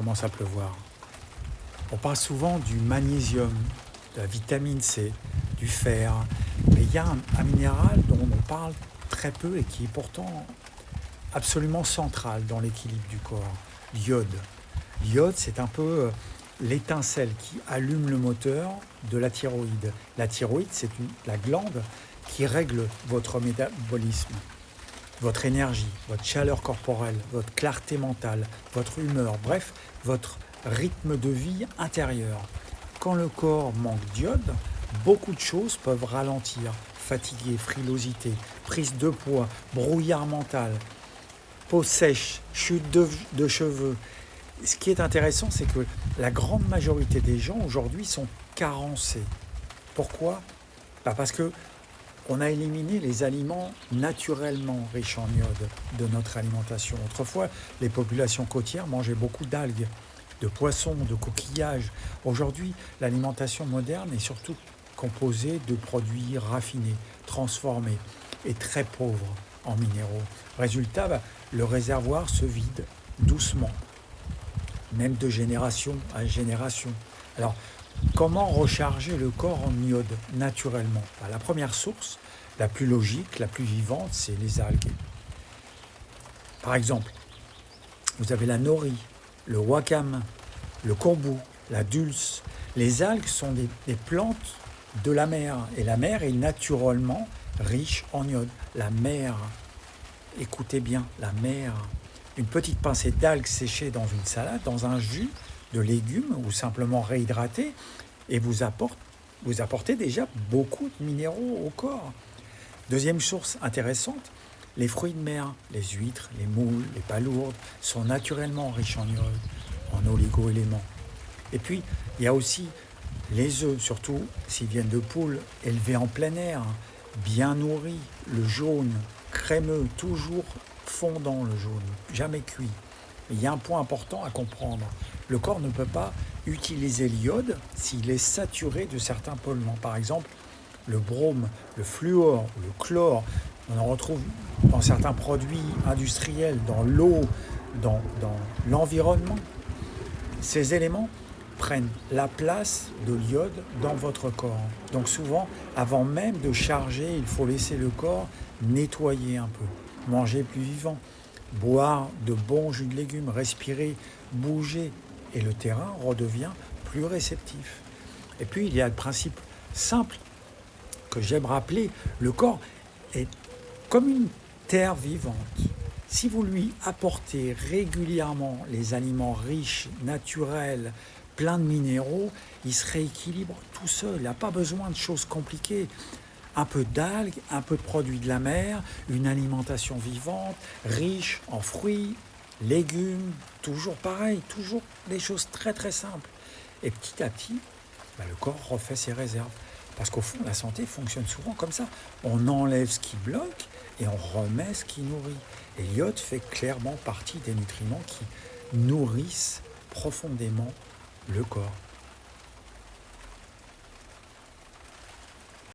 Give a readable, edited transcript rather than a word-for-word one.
commence à pleuvoir. On parle souvent du magnésium, de la vitamine C, du fer, mais il y a un minéral dont on parle très peu et qui est pourtant absolument central dans l'équilibre du corps, l'iode. L'iode, c'est un peu l'étincelle qui allume le moteur de la thyroïde. La thyroïde, c'est la glande qui règle votre métabolisme, votre énergie, votre chaleur corporelle, votre clarté mentale, votre humeur, bref, votre rythme de vie intérieur. Quand le corps manque d'iode, beaucoup de choses peuvent ralentir, fatigue, frilosité, prise de poids, brouillard mental, peau sèche, chute de cheveux. Ce qui est intéressant, c'est que la grande majorité des gens aujourd'hui sont carencés. Pourquoi ? Parce que on a éliminé les aliments naturellement riches en iode de notre alimentation. Autrefois, les populations côtières mangeaient beaucoup d'algues, de poissons, de coquillages. Aujourd'hui, l'alimentation moderne est surtout composée de produits raffinés, transformés et très pauvres en minéraux. Résultat, le réservoir se vide doucement, même de génération à génération. Alors, comment recharger le corps en iode naturellement ? La première source, la plus logique, la plus vivante, c'est les algues. Par exemple, vous avez la nori, le wakame, le kombu, la dulse. Les algues sont des plantes de la mer. Et la mer est naturellement riche en iode. La mer, écoutez bien, la mer. Une petite pincée d'algues séchées dans une salade, dans un jus de légumes ou simplement réhydraté, et vous apportez déjà beaucoup de minéraux au corps. Deuxième source intéressante, les fruits de mer, les huîtres, les moules, les palourdes sont naturellement riches en iode, en oligo-éléments. Et puis, il y a aussi les œufs, surtout s'ils viennent de poules élevées en plein air, bien nourris, le jaune, crémeux, toujours fondant le jaune, jamais cuit. Il y a un point important à comprendre. Le corps ne peut pas utiliser l'iode s'il est saturé de certains polluants. Par exemple, le brome, le fluor, le chlore, on en retrouve dans certains produits industriels, dans l'eau, dans l'environnement. Ces éléments prennent la place de l'iode dans votre corps. Donc souvent, avant même de charger, il faut laisser le corps nettoyer un peu, manger plus vivant, boire de bons jus de légumes, respirer, bouger, et le terrain redevient plus réceptif. Et puis, il y a le principe simple que j'aime rappeler, le corps est comme une terre vivante. Si vous lui apportez régulièrement les aliments riches, naturels, pleins de minéraux, il se rééquilibre tout seul. Il n'a pas besoin de choses compliquées. Un peu d'algues, un peu de produits de la mer, une alimentation vivante, riche en fruits, légumes, toujours pareil, toujours des choses très très simples. Et petit à petit, le corps refait ses réserves. Parce qu'au fond, la santé fonctionne souvent comme ça. On enlève ce qui bloque et on remet ce qui nourrit. Et l'iode fait clairement partie des nutriments qui nourrissent profondément le corps.